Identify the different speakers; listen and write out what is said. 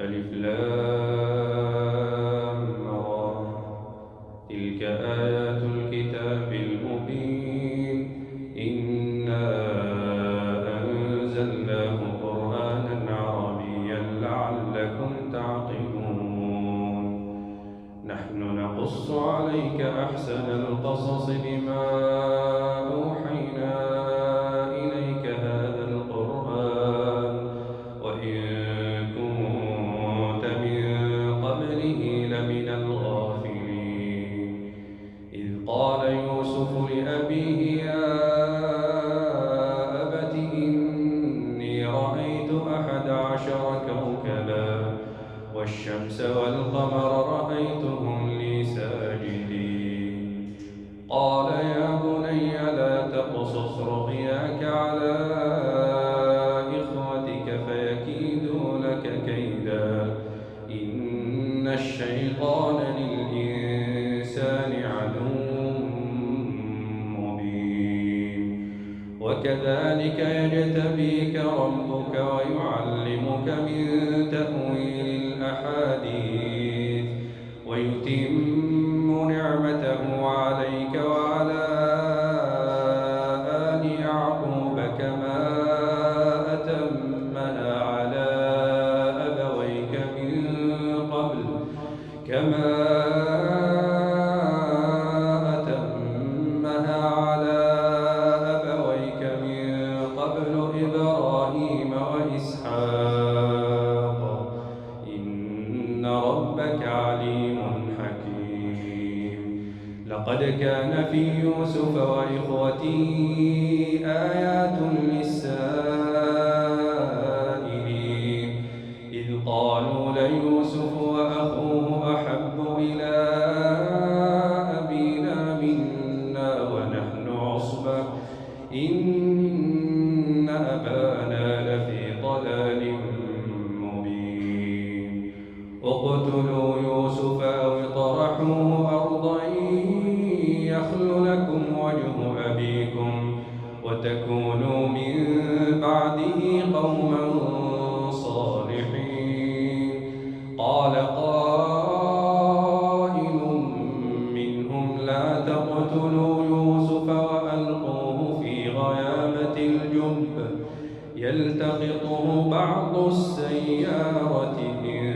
Speaker 1: ألف لام را. تلك آيات الكتاب المبين. إنا أنزلناه قرآنا عربيا لعلكم تعقلون. نحن نقص عليك أحسن القصص بما أوحينا إليك هذا القرآن وإن كنت من قبله لمن الغافلين. إذ قال يوسف لأبيه يا أبت إني رأيت 11 كوكبا والشمس والقمر رأيتهم لي ساجدين. قال يا بني لا تقصص رؤياك على إخوتك فيكيدوا لك كيدا إن الشيطان للإنسان عدو مبين. وكذلك يجتبيك ربك ويعلمك من تأويل الأحاديث ويتم نعمته عليك وعلى آل يعقوب كما أتمها على أبويك من قبل إبراهيم وإسحاق إن ربك عليم حكيم. لقد كان في يوسف وإخوته آيات للسائلين إذ قالوا ليوسف وأخوه أحب إلى أبينا منا ونحن عصبة إن أبانا لفي ضلال مبين. اقتلوا يوسف أو اطرحوه أرضا يخل لكم وجه أبيكم وتكونوا من بعده قوما صالحين. قال قائل منهم لا تقتلوا يوسف وألقوه في غيابة الجب يلتقطه بعض السيارة إن